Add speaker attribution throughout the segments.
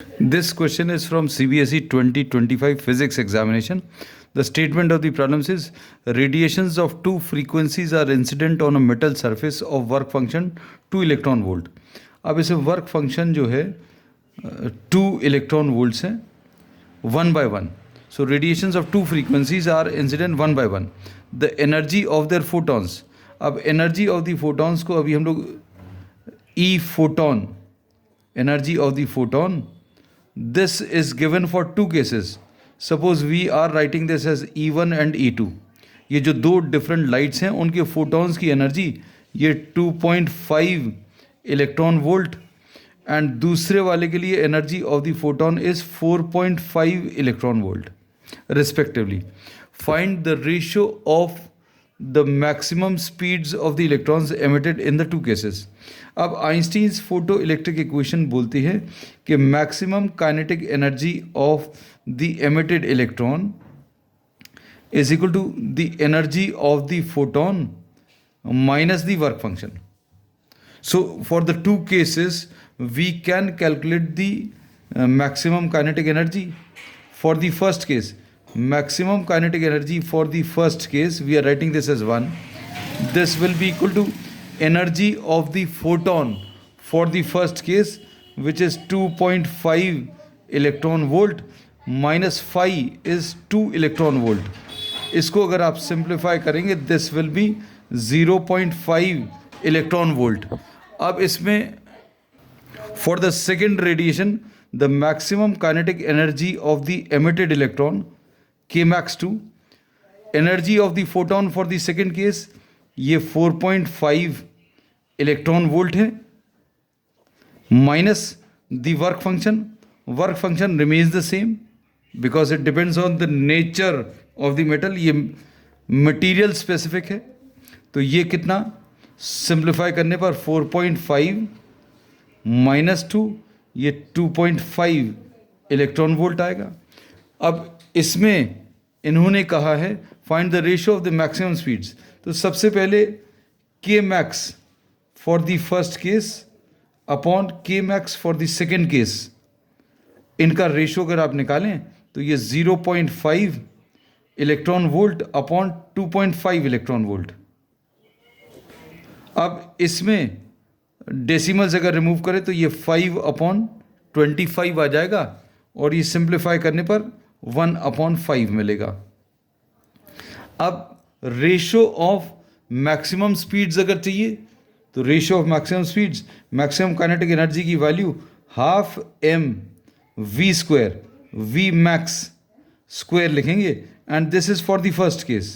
Speaker 1: This question is from CBSE 2025 physics examination. The statement of the problems is radiations of two frequencies are incident on a metal surface of work function 2 electron volt. अब इसे work function जो है 2 electron volts हैं 1 by 1. So radiations of two frequencies are incident 1 by 1. The energy of their photons. अब energy of the photons को अभी हम लोग E photon, energy of the photon, this is given for two cases. Suppose we are writing this as E1 and E2. ये जो दो different lights हैं उनके फोटॉन्स की एनर्जी ये 2.5 इलेक्ट्रॉन वोल्ट एंड दूसरे वाले के लिए energy of the photon is 4.5 electron volt respectively. Find the ratio of the maximum speeds of the electrons emitted in the two cases. अब आइंस्टीन्स फोटो इलेक्ट्रिक इक्वेशन बोलती है कि maximum kinetic energy of the emitted electron is equal to the energy of the photon minus the work function. So for the two cases we can calculate the maximum kinetic energy. For the first case, maximum kinetic energy for the first case, we are writing this as 1. This will be equal to energy of the photon for the first case, which is 2.5 electron volt minus phi is 2 electron volt. इसको अगर आप simplify करेंगे this will be 0.5 electron volt. अब इसमें for the second radiation the maximum kinetic energy of the emitted electron K max 2, energy of the photon for the second case ये 4.5 electron volt है minus the work function. Work function remains the same because it depends on the nature of the metal. ये material specific है तो ये कितना simplify करने पर 4.5 minus 2 ये 2.5 इलेक्ट्रॉन वोल्ट आएगा. अब इसमें इन्होंने कहा है find the ratio of the maximum speeds. तो सबसे पहले K max for the first case upon K max for the second case, इनका रेशियो अगर आप निकालें तो ये 0.5 electron volt upon 2.5 electron volt. अब इसमें डेसिमल्स अगर रिमूव करें तो ये 5/25 आ जाएगा और ये सिंप्लीफाई करने पर 1/5 मिलेगा. अब रेशियो ऑफ मैक्सिमम स्पीड्स अगर चाहिए तो ratio of maximum speeds, maximum kinetic energy की value half m v² v max square लिखेंगे and this is for the first case,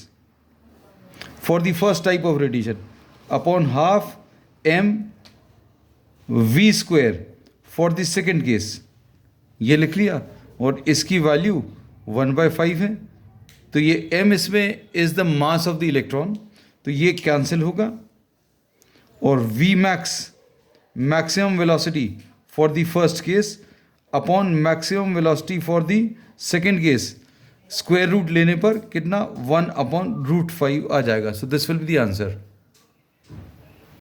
Speaker 1: for the first type of radiation, upon half m v² for the second case. ये लिख लिया और इसकी value 1/5 है तो ये m इसमें is the mass of the electron तो ये कैंसिल होगा और v max maximum velocity for the first case upon maximum velocity for the second case, square root लेने पर कितना 1/√5 आ जाएगा. So this will be the answer.